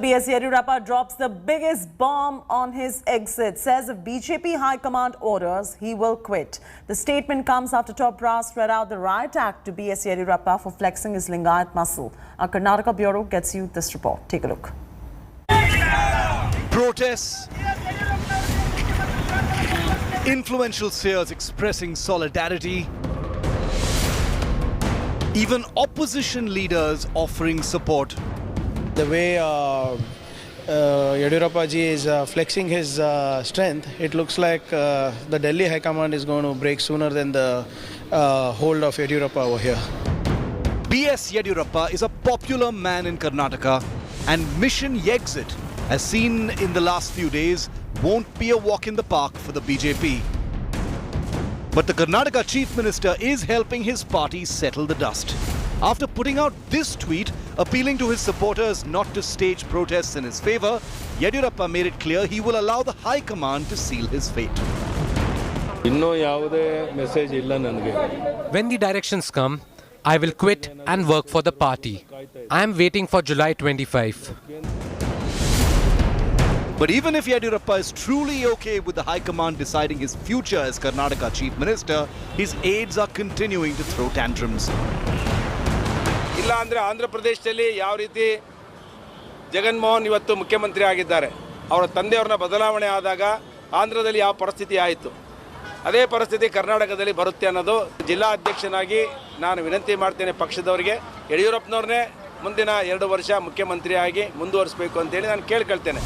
B.S. Yediyurappa drops the biggest bomb on his exit, says if BJP High Command orders, he will quit. The statement comes after top brass read out the riot act to B.S. Yediyurappa for flexing his Lingayat muscle. Our Karnataka Bureau gets you this report. Take a look. Protests, influential seers expressing solidarity, even opposition leaders offering support. The way Yediyurappa ji is flexing his strength, it looks like the Delhi High Command is going to break sooner than the hold of Yediyurappa over here. B.S. Yediyurappa is a popular man in Karnataka, and Mission Yexit, as seen in the last few days, won't be a walk in the park for the BJP. But the Karnataka Chief Minister is helping his party settle the dust. After putting out this tweet appealing to his supporters not to stage protests in his favour, Yediyurappa made it clear he will allow the High Command to seal his fate. When the directions come, I will quit and work for the party. I am waiting for July 25. But even if Yediyurappa is truly okay with the High Command deciding his future as Karnataka Chief Minister, his aides are continuing to throw tantrums. ಇಲ್ಲ ಅಂದರೆ ಆಂಧ್ರ ಪ್ರದೇಶದಲ್ಲಿ ಯಾವ ರೀತಿ ಜಗನ್ಮೋಹನ್ ಇವತ್ತು ಮುಖ್ಯಮಂತ್ರಿ ಆಗಿದ್ದಾರೆ, ಅವರ ತಂದೆಯವರನ್ನ ಬದಲಾವಣೆ ಆದಾಗ ಆಂಧ್ರದಲ್ಲಿ ಯಾವ ಪರಿಸ್ಥಿತಿ ಆಯಿತು, ಅದೇ ಪರಿಸ್ಥಿತಿ ಕರ್ನಾಟಕದಲ್ಲಿ ಬರುತ್ತೆ ಅನ್ನೋದು ಜಿಲ್ಲಾ ಅಧ್ಯಕ್ಷನಾಗಿ ನಾನು ವಿನಂತಿ ಮಾಡ್ತೇನೆ ಪಕ್ಷದವರಿಗೆ. ಯಡಿಯೂರಪ್ಪನವ್ರನ್ನೇ ಮುಂದಿನ 2 ವರ್ಷ ಮುಖ್ಯಮಂತ್ರಿಯಾಗಿ ಮುಂದುವರಿಸಬೇಕು ಅಂತೇಳಿ ನಾನು ಕೇಳ್ಕೊಳ್ತೇನೆ.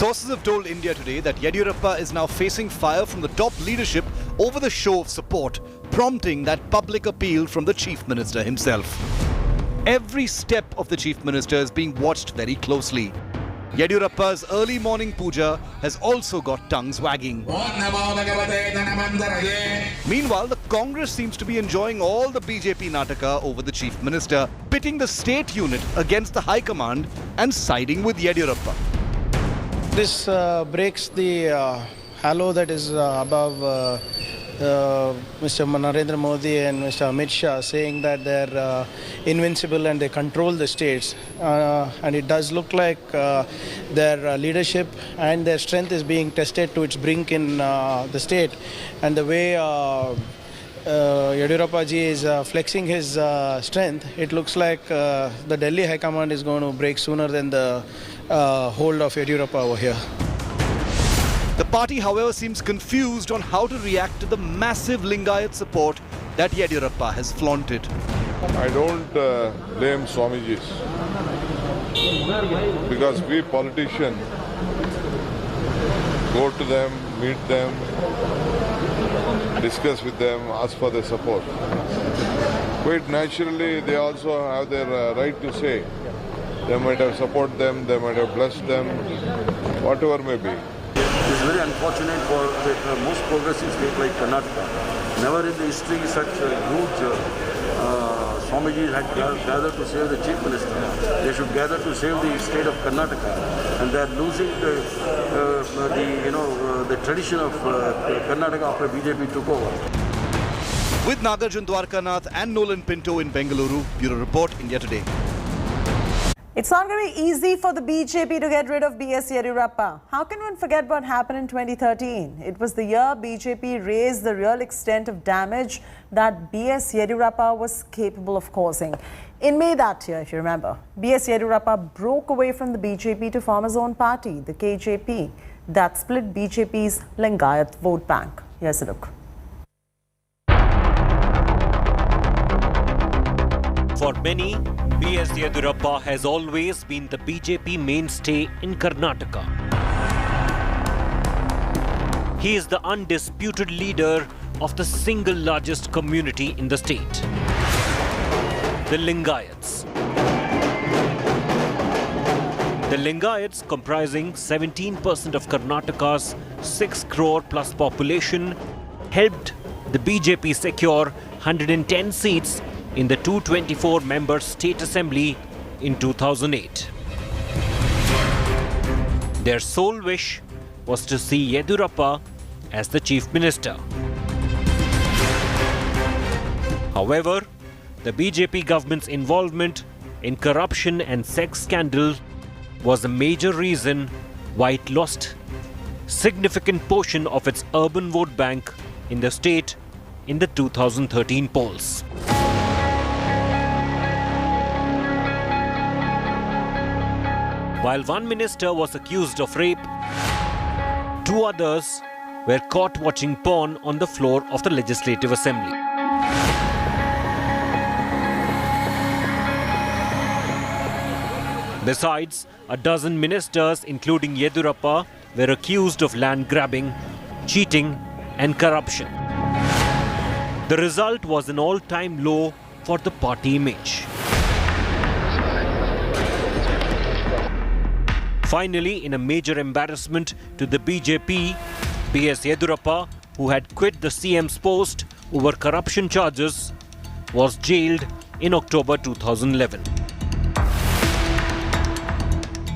Sources have told India Today that Yediyurappa is now facing fire from the top leadership over the show of support, prompting that public appeal from the Chief Minister himself. Every step of the Chief Minister is being watched very closely. Yediyurappa's early morning puja has also got tongues wagging. Meanwhile, the Congress seems to be enjoying all the BJP Nataka over the Chief Minister, pitting the state unit against the High Command and siding with Yediyurappa. This breaks the halo that is above Mr. Narendra Modi and Mr. Amit Shah saying that they're invincible and they control the states. And it does look like their leadership and their strength is being tested to its brink in the state. And the way Yediyurappa ji is flexing his strength, it looks like the Delhi High Command is going to break sooner than the hold of Yediyurappa over here. The party, however, seems confused on how to react to the massive Lingayat support that Yediyurappa has flaunted. I don't blame Swamijis, because we politicians go to them, meet them, discuss with them, ask for their support. Quite naturally, they also have their right to say. They might have supported them, they might have blessed them, whatever may be. It is very unfortunate for the most progressive state like Karnataka. Never in the history such a huge Swamijis had gathered to save the Chief Minister. They should gather to save the state of Karnataka, and they are losing the tradition of Karnataka after BJP took over. With Nagarjun Dwarkanath and Nolan Pinto in Bengaluru, Bureau Report, India Today. It's not going to be easy for the BJP to get rid of B.S. Yediyurappa. How can one forget what happened in 2013? It was the year BJP raised the real extent of damage that B.S. Yediyurappa was capable of causing. In May that year, if you remember, B.S. Yediyurappa broke away from the BJP to form his own party, the KJP, that split BJP's Lingayat vote bank. Here's a look. For many, B.S. Yediyurappa has always been the BJP mainstay in Karnataka. He is the undisputed leader of the single largest community in the state, the Lingayats. The Lingayats, comprising 17% of Karnataka's 6 crore plus population, helped the BJP secure 110 seats in the 224-member State Assembly in 2008. Their sole wish was to see Yediyurappa as the Chief Minister. However, the BJP government's involvement in corruption and sex scandal was a major reason why it lost significant portion of its urban vote bank in the state in the 2013 polls. While one minister was accused of rape, two others were caught watching porn on the floor of the Legislative Assembly. Besides, a dozen ministers, including Yediyurappa, were accused of land grabbing, cheating and corruption. The result was an all-time low for the party image. Finally, in a major embarrassment to the BJP, B.S. Yediyurappa, who had quit the CM's post over corruption charges, was jailed in October 2011.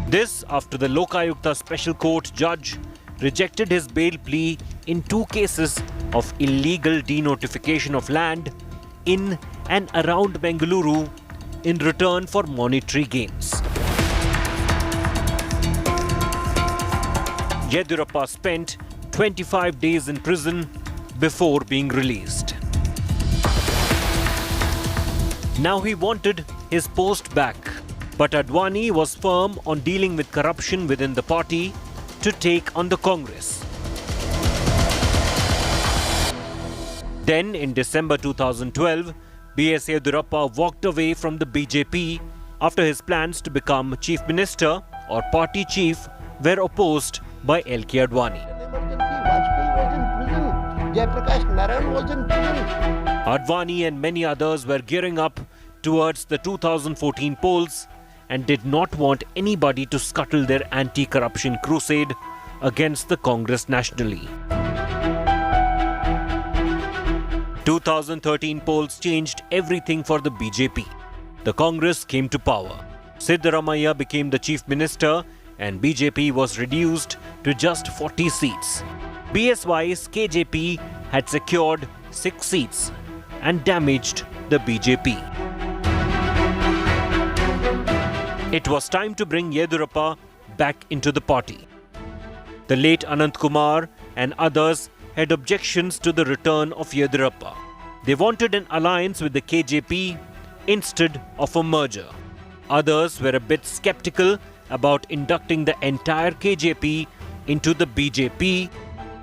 This after the Lokayukta Special Court judge rejected his bail plea in two cases of illegal denotification of land in and around Bengaluru in return for monetary gains. Yediyurappa spent 25 days in prison before being released. Now he wanted his post back, but Advani was firm on dealing with corruption within the party to take on the Congress. Then, in December 2012, B.S. Yediyurappa walked away from the BJP after his plans to become Chief Minister or Party Chief were opposed by L.K. Advani. Advani and many others were gearing up towards the 2014 polls and did not want anybody to scuttle their anti-corruption crusade against the Congress nationally. 2013 polls changed everything for the BJP. The Congress came to power. Siddaramaiah became the Chief Minister and BJP was reduced to just 40 seats. BSY's KJP had secured 6 seats and damaged the BJP. It was time to bring Yediyurappa back into the party. The late Anant Kumar and others had objections to the return of Yediyurappa. They wanted an alliance with the KJP instead of a merger. Others were a bit skeptical about inducting the entire KJP into the BJP,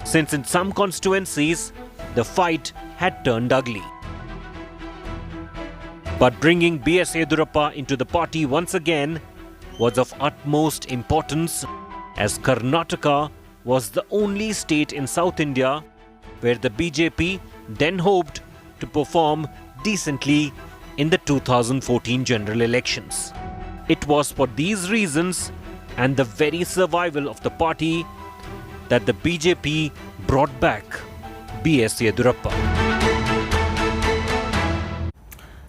since in some constituencies the fight had turned ugly. But bringing B.S. Yediyurappa into the party once again was of utmost importance, as Karnataka was the only state in South India where the BJP then hoped to perform decently in the 2014 general elections. It was for these reasons and the very survival of the party that the BJP brought back B.S. Yediyurappa.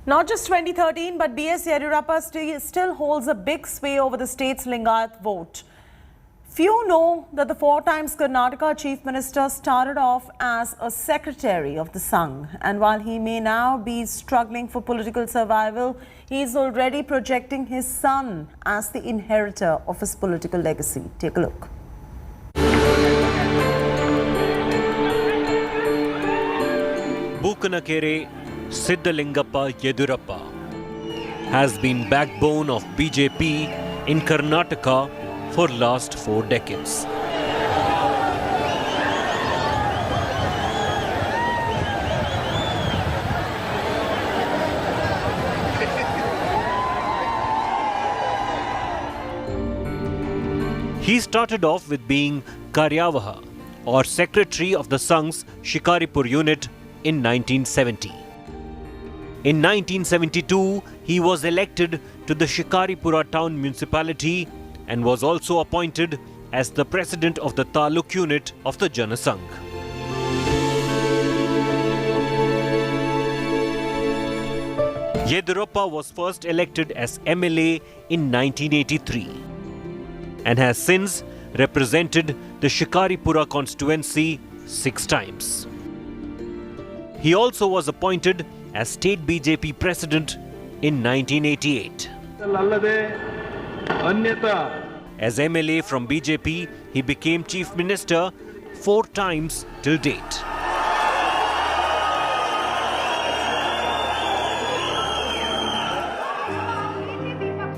Not just 2013, but B.S. Yediyurappa still holds a big sway over the state's Lingayat vote. Few know that the 4 times Karnataka Chief Minister started off as a secretary of the Sangh, and while he may now be struggling for political survival, he is already projecting his son as the inheritor of his political legacy. Take a look. Bukanakere Siddhalingappa Yediyurappa has been backbone of BJP in Karnataka for last 4 decades. He started off with being Karyavaha, or secretary of the Sangh's Shikaripur unit in 1970. In 1972, he was elected to the Shikaripura town municipality and was also appointed as the president of the Taluk unit of the Janasangh. Yediyurappa was first elected as MLA in 1983 and has since represented the Shikaripura constituency 6 times. He also was appointed as state BJP president in 1988. As MLA from BJP, he became Chief Minister 4 times till date.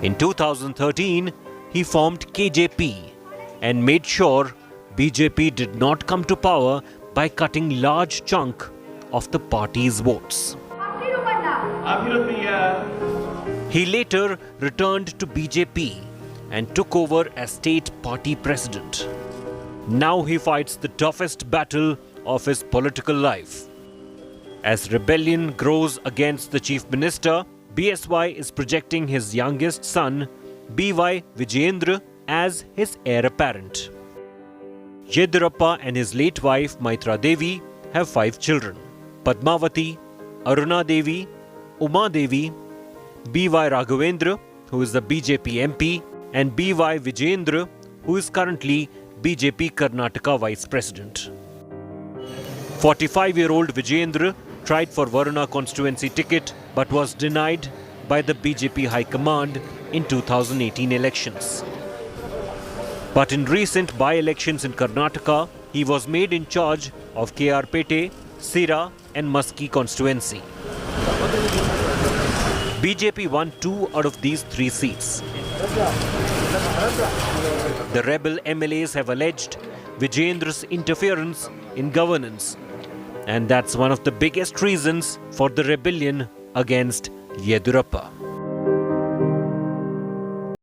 In 2013, he formed KJP and made sure BJP did not come to power by cutting large chunk of the party's votes. He later returned to BJP and took over as state party president. Now he fights the toughest battle of his political life. As rebellion grows against the chief minister, BSY is projecting his youngest son, BY Vijayendra, as his heir apparent. Yediyurappa and his late wife Maitra Devi have 5 children: Padmavati, Aruna Devi, Uma Devi, BY Raghavendra, who is the BJP MP, and BY Vijayendra, who is currently BJP Karnataka Vice President. 45-year-old Vijayendra tried for Varuna constituency ticket but was denied by the BJP High Command in 2018 elections. But in recent by-elections in Karnataka, he was made in charge of KR-Pete, Sira and Maski constituency. BJP won 2 out of these 3 seats. The rebel MLAs have alleged Vijayendra's interference in governance, and that's one of the biggest reasons for the rebellion against Yediyurappa.